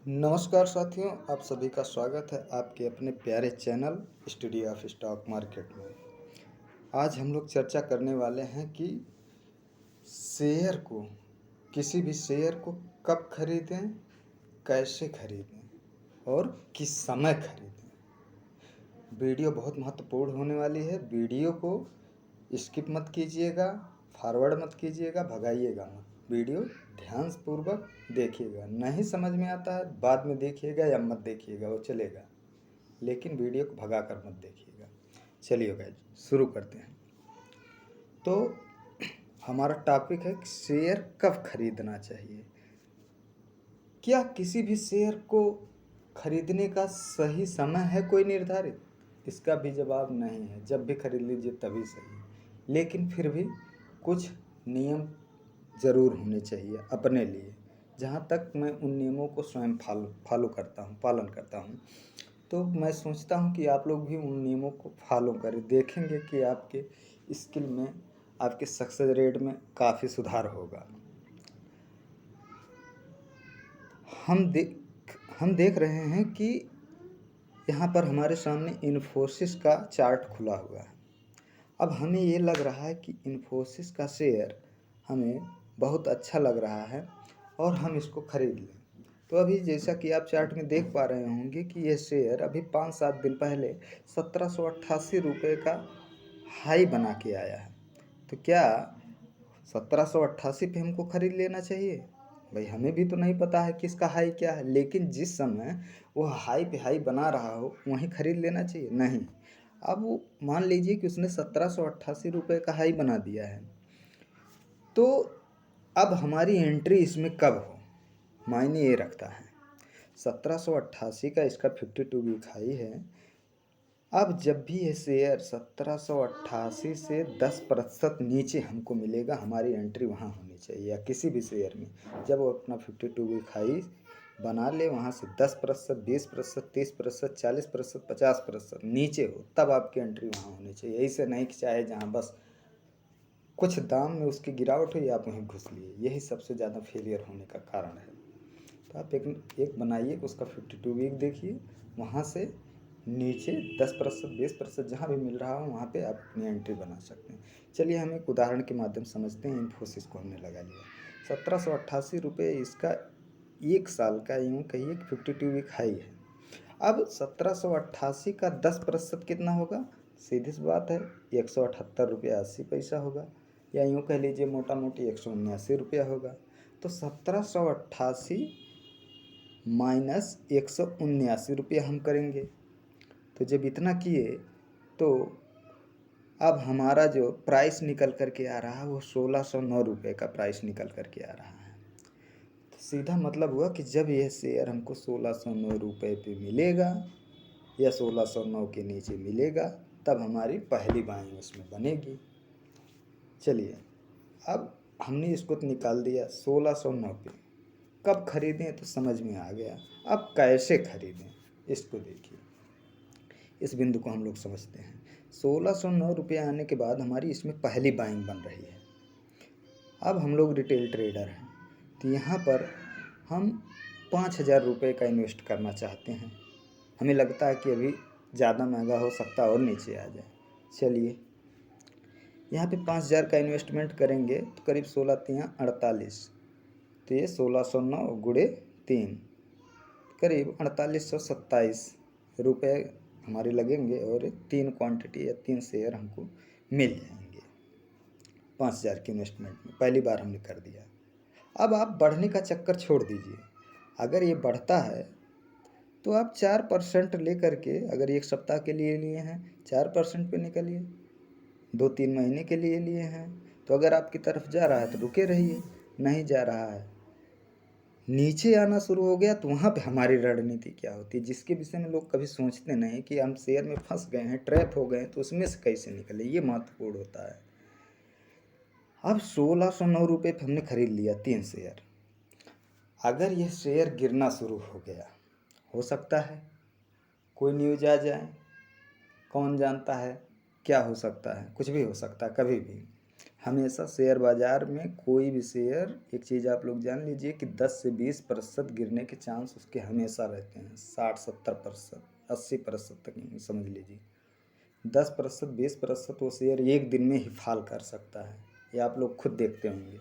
नमस्कार साथियों, आप सभी का स्वागत है आपके अपने प्यारे channel study of stock market में। आज हम लोग चर्चा करने वाले हैं कि शेयर को किसी भी शेयर को कब खरीदें, कैसे खरीदें और किस समय खरीदें। वीडियो बहुत महत्वपूर्ण होने वाली है। वीडियो को स्किप मत कीजिएगा, फॉरवर्ड मत कीजिएगा, भगाइएगा मत। वीडियो ध्यानपूर्वक देखिएगा। नहीं समझ में आता है बाद में देखिएगा या मत देखिएगा, वो चलेगा, लेकिन वीडियो को भगा कर मत देखिएगा। चलिए गाइस शुरू करते हैं। तो हमारा टॉपिक है कि शेयर कब खरीदना चाहिए। क्या किसी भी शेयर को खरीदने का सही समय है कोई निर्धारित? इसका भी जवाब नहीं है। जब भी खरीद लीजिए तभी सही। लेकिन फिर भी कुछ नियम ज़रूर होने चाहिए अपने लिए। जहाँ तक मैं उन नियमों को स्वयं फॉलो करता हूँ, पालन करता हूँ, तो मैं सोचता हूँ कि आप लोग भी उन नियमों को फॉलो करें। देखेंगे कि आपके स्किल में, आपके सक्सेस रेट में काफ़ी सुधार होगा। हम देख रहे हैं कि यहाँ पर हमारे सामने इन्फोसिस का चार्ट खुला हुआ है। अब हमें ये लग रहा है कि इन्फोसिस का शेयर हमें बहुत अच्छा लग रहा है और हम इसको खरीद लें। तो अभी जैसा कि आप चार्ट में देख पा रहे होंगे कि ये शेयर अभी 5-7 दिन पहले 1788 रुपये का हाई बना के आया है। तो क्या 1788 पे हमको खरीद लेना चाहिए? भाई हमें भी तो नहीं पता है कि इसका हाई क्या है, लेकिन जिस समय वो हाई पे हाई बना रहा हो वहीं खरीद लेना चाहिए? नहीं। अब वो मान लीजिए कि उसने 1788 रुपये का हाई बना दिया है, तो अब हमारी एंट्री इसमें कब हो, मायने ये रखता है। 1788 का इसका 52 वीक हाई है। अब जब भी ये शेयर 1788 से 10% नीचे हमको मिलेगा, हमारी एंट्री वहाँ होनी चाहिए। या किसी भी शेयर में जब वो अपना 52 वीक हाई बना ले, वहाँ से 10%, 20%, 30%, 40%, 50% नीचे हो, तब आपकी एंट्री वहाँ होनी चाहिए। ऐसे नहीं कि चाहे जहाँ बस कुछ दाम में उसकी गिरावट हुई आप वहीं घुस लिए। यही सबसे ज़्यादा फेलियर होने का कारण है। तो आप एक बनाइए, उसका 52 वीक देखिए, वहाँ से नीचे 10%, 20% जहाँ भी मिल रहा हो वहाँ पे आप अपनी एंट्री बना सकते हैं। चलिए हम एक उदाहरण के माध्यम समझते हैं। इन्फोसिस को हमने लगा लिया 1788 रुपये, इसका 1 साल का यूँ कहिए 52 वीक हाई है। अब 1788 का 10% कितना होगा? सीधी सी बात है, 178 रुपये 80 पैसा होगा, या यूँ कह लीजिए मोटा मोटी 179 रुपया होगा। तो 1788 माइनस 179 रुपया हम करेंगे। तो जब इतना किए तो अब हमारा जो प्राइस निकल कर के आ रहा है वो 1609 रुपये का प्राइस निकल कर के आ रहा है। तो सीधा मतलब हुआ कि जब यह शेयर हमको 1609 रुपये पे मिलेगा या 1609 के नीचे मिलेगा, तब हमारी पहली बाइंग उसमें बनेगी। चलिए अब हमने इसको तो निकाल दिया 1609 पे। कब खरीदें तो समझ में आ गया। अब कैसे खरीदें इसको देखिए, इस बिंदु को हम लोग समझते हैं। 1609 रुपये आने के बाद हमारी इसमें पहली बाइंग बन रही है। अब हम लोग रिटेल ट्रेडर हैं, तो यहाँ पर हम 5000 रुपये का इन्वेस्ट करना चाहते हैं। हमें लगता है कि अभी ज़्यादा महंगा हो सकता है और नीचे आ जाए। चलिए यहाँ पे 5000 का इन्वेस्टमेंट करेंगे तो करीब 16×3=48। तो ये 1609 गुणे 3 करीब 4827 रुपये हमारे लगेंगे और 3 क्वांटिटी या 3 शेयर हमको मिल जाएंगे 5000 के इन्वेस्टमेंट में। पहली बार हमने कर दिया। अब आप बढ़ने का चक्कर छोड़ दीजिए। अगर ये बढ़ता है तो आप 4% ले करके, अगर 1 सप्ताह के लिए लिए हैं 4% पे निकलिए, 2-3 महीने के लिए लिए हैं तो अगर आपकी तरफ जा रहा है तो रुके रहिए। नहीं जा रहा है, नीचे आना शुरू हो गया, तो वहाँ पे हमारी रणनीति क्या होती है, जिसके विषय में लोग कभी सोचते नहीं कि हम शेयर में फंस गए हैं, ट्रैप हो गए हैं, तो उसमें से कैसे निकले, ये महत्वपूर्ण होता है। अब 1609 रुपये पे हमने खरीद लिया 3 शेयर। अगर यह शेयर गिरना शुरू हो गया, हो सकता है कोई न्यूज आ जाए, कौन जानता है क्या हो सकता है, कुछ भी हो सकता है कभी भी। हमेशा शेयर बाज़ार में कोई भी शेयर, एक चीज़ आप लोग जान लीजिए कि 10 से 20% गिरने के चांस उसके हमेशा रहते हैं। 60-70%, 80% तक नहीं, समझ लीजिए 10%, 20% वो शेयर एक दिन में ही फाल कर सकता है, ये आप लोग खुद देखते होंगे।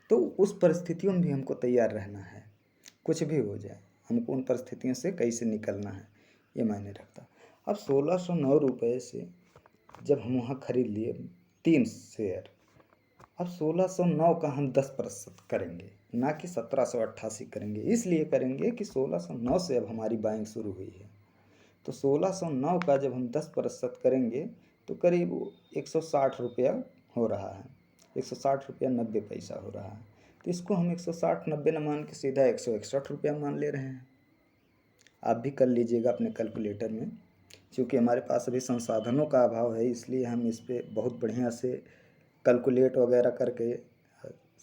तो उस परिस्थितियों में भी हमको तैयार रहना है, कुछ भी हो जाए हमको उन परिस्थितियों से कैसे निकलना है, ये मायने रखता। अब 1609 रुपये से जब हम वहाँ खरीद लिए 3 शेयर, अब 1609 का हम 10% करेंगे, ना कि 1788 करेंगे। इसलिए करेंगे कि 1609 से अब हमारी बाइंग शुरू हुई है, तो 1609 का जब हम 10% करेंगे तो करीब 160 रुपया हो रहा है, 160 रुपया 90 पैसा हो रहा है। तो इसको हम 160-90 न मान के सीधा 161 रुपया मान ले रहे हैं। आप भी कर लीजिएगा अपने कैलकुलेटर में, क्योंकि हमारे पास अभी संसाधनों का अभाव है, इसलिए हम इस पर बहुत बढ़िया से कैलकुलेट वगैरह करके,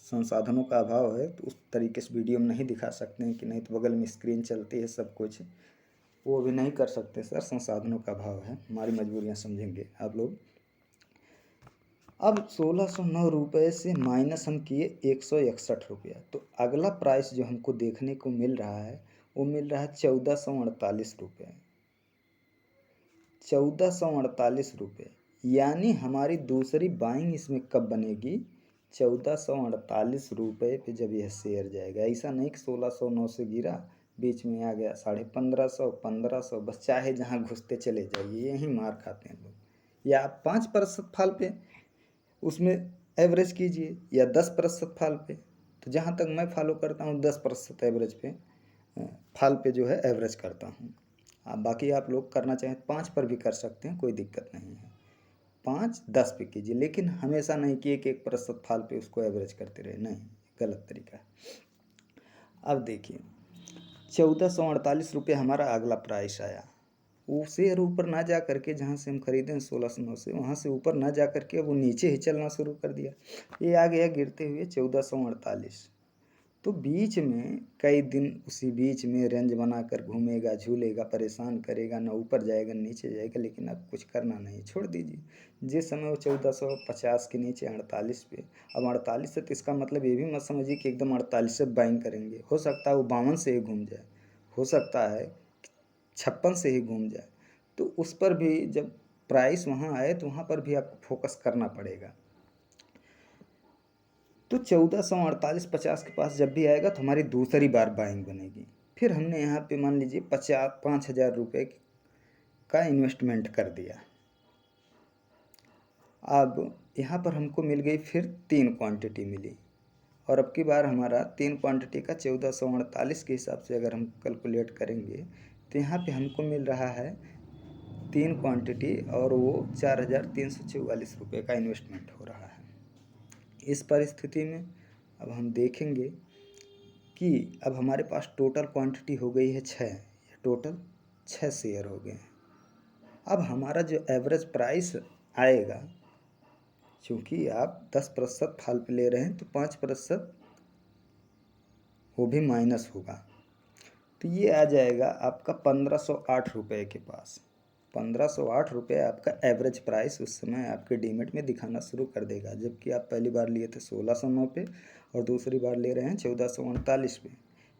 संसाधनों का अभाव है तो उस तरीके से वीडियो में नहीं दिखा सकते हैं कि नहीं तो बगल में स्क्रीन चलती है सब कुछ, वो भी नहीं कर सकते सर, संसाधनों का अभाव है, हमारी मजबूरियां समझेंगे आप लोग। अब 1609 रुपये से माइनस हम किए 161 रुपया, तो अगला प्राइस जो हमको देखने को मिल रहा है वो मिल रहा है 1448 रुपये। 1448 रुपये, यानी हमारी दूसरी बाइंग इसमें कब बनेगी? 1448 रुपये पे जब यह शेयर जाएगा। ऐसा नहीं कि 1609 से गिरा, बीच में आ गया 1550, 1500, बस चाहे जहाँ घुसते चले जाइए, यहीं मार खाते हैं लोग। या आप 5% फाल पे उसमें एवरेज कीजिए, या 10% फाल पे। तो जहाँ तक मैं फॉलो करता हूँ 10% एवरेज पे, फाल पे जो है एवरेज करता हूँ। बाकी आप लोग करना चाहें 5 पर भी कर सकते हैं, कोई दिक्कत नहीं है। 5-10 पे कीजिए, लेकिन हमेशा नहीं कि 1% फाल पे उसको एवरेज करते रहे, नहीं, गलत तरीका है। अब देखिए 1448 रुपये हमारा अगला प्राइस आया, वो शेयर ऊपर ना जा करके, जहाँ से हम खरीदें 1609 से, वहाँ से ऊपर ना जा करके अब वो नीचे ही चलना शुरू कर दिया। ये आ गया गिरते हुए 1448। तो बीच में कई दिन उसी बीच में रेंज बनाकर घूमेगा, झूलेगा, परेशान करेगा, ना ऊपर जाएगा नीचे जाएगा, लेकिन अब कुछ करना नहीं, छोड़ दीजिए। जिस समय वो 1450 के नीचे 48 पे, अब 48 से, तो इसका मतलब ये भी मत समझिए कि एकदम 48 से बाइंग करेंगे, हो सकता है वो 52 से ही घूम जाए, हो सकता है 56 से ही घूम जाए। तो उस पर भी जब प्राइस वहाँ आए तो वहाँ पर भी आपको फोकस करना पड़ेगा। तो 1448-50 के पास जब भी आएगा तो हमारी दूसरी बार बाइंग बनेगी। फिर हमने यहाँ पे मान लीजिए 5,000 रुपये का इन्वेस्टमेंट कर दिया। अब यहाँ पर हमको मिल गई फिर 3 क्वांटिटी मिली, और अब की बार हमारा 3 क्वांटिटी का 1448 के हिसाब से अगर हम कैलकुलेट करेंगे तो यहाँ पे हमको मिल रहा है 3 क्वांटिटी, और वो 4,344 रुपये का इन्वेस्टमेंट हो रहा है। इस परिस्थिति में अब हम देखेंगे कि अब हमारे पास टोटल क्वांटिटी हो गई है 6, टोटल 6 शेयर हो गए हैं। अब हमारा जो एवरेज प्राइस आएगा, क्योंकि आप 10% फाल पे ले रहे हैं तो 5% वो भी माइनस होगा, तो ये आ जाएगा आपका 1508 रुपये के पास। 1508 रुपये आपका एवरेज प्राइस उस समय आपके डीमेट में दिखाना शुरू कर देगा, जबकि आप पहली बार लिए थे 1609 पे और दूसरी बार ले रहे हैं 1448 पे।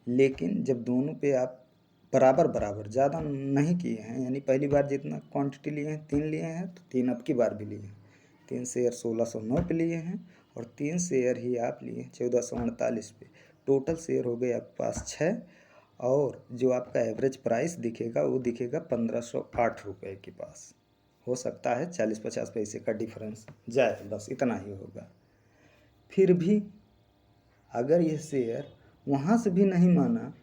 लेकिन जब दोनों पे आप बराबर बराबर ज़्यादा नहीं किए हैं, यानी पहली बार जितना क्वांटिटी लिए हैं 3 लिए हैं, तो 3 अब की बार भी लिए हैं। 3 शेयर 1609 पे लिए हैं और 3 शेयर ही आप लिए 1448 पे। टोटल शेयर हो गए आपके पास 6, और जो आपका एवरेज प्राइस दिखेगा वो दिखेगा 1508 रुपये के पास। हो सकता है 40-50 पैसे का डिफरेंस जाए, बस इतना ही होगा। फिर भी अगर ये शेयर वहाँ से भी नहीं माना,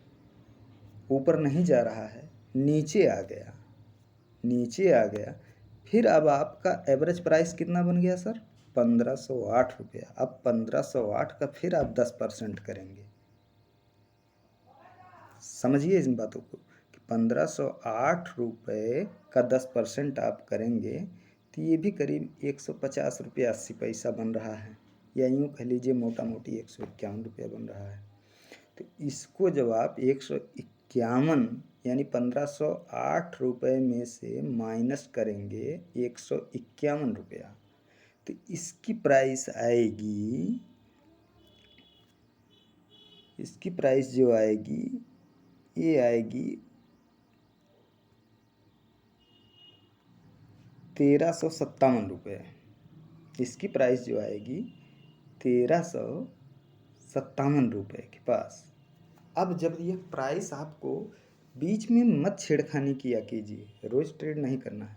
ऊपर नहीं जा रहा है, नीचे आ गया, नीचे आ गया, फिर अब आपका एवरेज प्राइस कितना बन गया सर? 1508 रुपया। अब 1508 का फिर आप 10% करेंगे, समझिए इन बातों को कि 1508 रुपये का 10% आप करेंगे तो ये भी करीब 150 रुपया 80 पैसा बन रहा है, या यूँ कह लीजिए मोटा मोटी 151 रुपया बन रहा है। तो इसको जब आप 151 यानी 1508 रुपये में से माइनस करेंगे 151 रुपया, तो इसकी प्राइस आएगी, इसकी प्राइस जो आएगी ये आएगी 1357 रुपये। इसकी प्राइस जो आएगी 1357 रुपये के पास। अब जब ये प्राइस आपको बीच में मत छेड़खानी किया कीजिए, रोज़ ट्रेड नहीं करना है।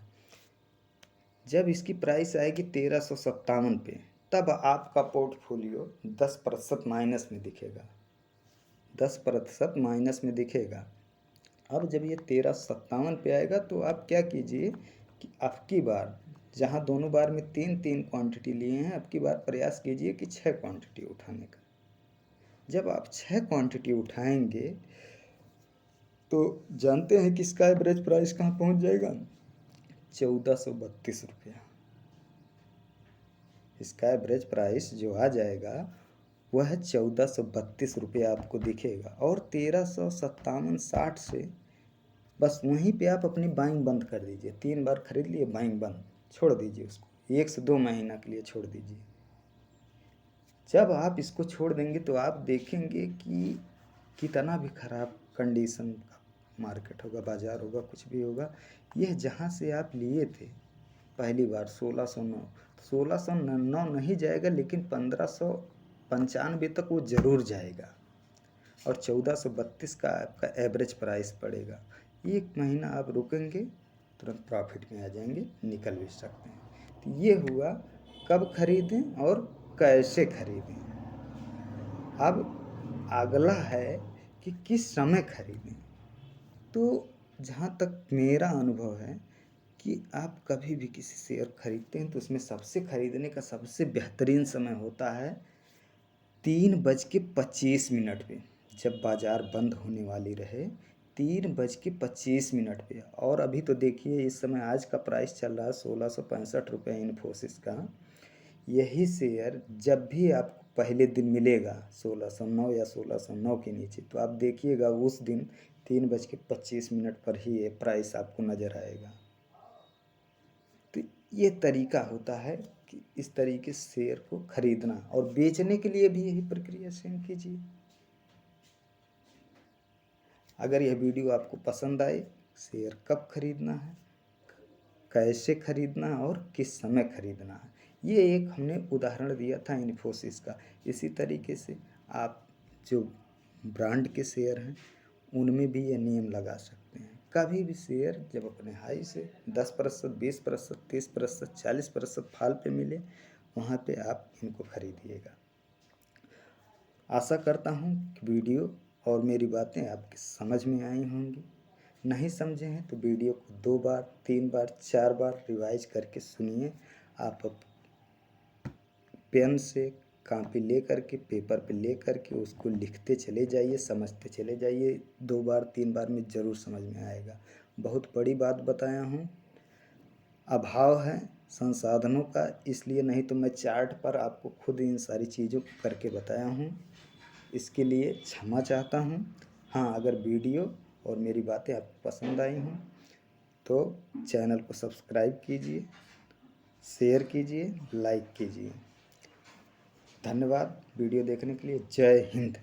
जब इसकी प्राइस आएगी 1357 पे, तब आपका पोर्टफोलियो 10% माइनस में दिखेगा, 10% माइनस में दिखेगा। अब जब ये 1357 पे आएगा तो आप क्या कीजिए कि अब की बार जहाँ दोनों बार में 3-3 क्वांटिटी लिए हैं, अब की बार प्रयास कीजिए कि 6 क्वांटिटी उठाने का। जब आप 6 क्वांटिटी उठाएंगे तो जानते हैं कि इसका एवरेज प्राइस कहाँ पहुँच जाएगा? 1432 रुपया। इसका एवरेज प्राइस जो आ जाएगा वह 1432 रुपये आपको दिखेगा। और 1357.60 से बस वहीं पे आप अपनी बाइंग बंद कर दीजिए। 3 बार खरीद लिए, बाइंग बंद, छोड़ दीजिए उसको, 1 से 2 महीना के लिए छोड़ दीजिए। जब आप इसको छोड़ देंगे तो आप देखेंगे कि कितना भी खराब कंडीशन का मार्केट होगा, बाज़ार होगा, कुछ भी होगा, यह जहाँ से आप लिए थे पहली बार 1609, 1609 नहीं जाएगा, लेकिन 1595 तक वो ज़रूर जाएगा। और 1432 का आपका एवरेज प्राइस पड़ेगा। 1 महीना आप रुकेंगे, तुरंत प्रॉफिट में आ जाएंगे, निकल भी सकते हैं। तो ये हुआ कब खरीदें और कैसे खरीदें। अब अगला है कि किस समय खरीदें। तो जहाँ तक मेरा अनुभव है कि आप कभी भी किसी शेयर खरीदते हैं तो उसमें सबसे खरीदने का सबसे बेहतरीन समय होता है 3:25 पे, जब बाज़ार बंद होने वाली रहे 3:25 पे। और अभी तो देखिए इस समय आज का प्राइस चल रहा है 1665 रुपये इन्फोसिस का। यही शेयर जब भी आपको पहले दिन मिलेगा 1609 या 1609 के नीचे, तो आप देखिएगा उस दिन 3:25 पर ही ये प्राइस आपको नज़र आएगा। तो ये तरीका होता है कि इस तरीके से शेयर को खरीदना, और बेचने के लिए भी यही प्रक्रिया सेम कीजिए। अगर यह वीडियो आपको पसंद आए, शेयर कब खरीदना है, कैसे खरीदना और किस समय खरीदना है, ये एक हमने उदाहरण दिया था इन्फोसिस का। इसी तरीके से आप जो ब्रांड के शेयर हैं उनमें भी ये नियम लगा सकते हैं। कभी भी शेयर जब अपने हाई से 10%, 20%, 30%, 40% फाल पे मिले, वहाँ पे आप इनको खरीदिएगा। आशा करता हूँ कि वीडियो और मेरी बातें आपके समझ में आई होंगी। नहीं समझे हैं तो वीडियो को 2 बार, 3 बार, 4 बार रिवाइज करके सुनिए। आप पेन से कॉपी ले करके, पेपर पे ले करके उसको लिखते चले जाइए, समझते चले जाइए। 2 बार 3 बार में ज़रूर समझ में आएगा। बहुत बड़ी बात बताया हूँ, अभाव है संसाधनों का, इसलिए, नहीं तो मैं चार्ट पर आपको खुद इन सारी चीज़ों को करके बताया हूँ। इसके लिए क्षमा चाहता हूँ। हाँ, अगर वीडियो और मेरी बातें आपको पसंद आई हों तो चैनल को सब्सक्राइब कीजिए, शेयर कीजिए, लाइक कीजिए। धन्यवाद वीडियो देखने के लिए। जय हिंद।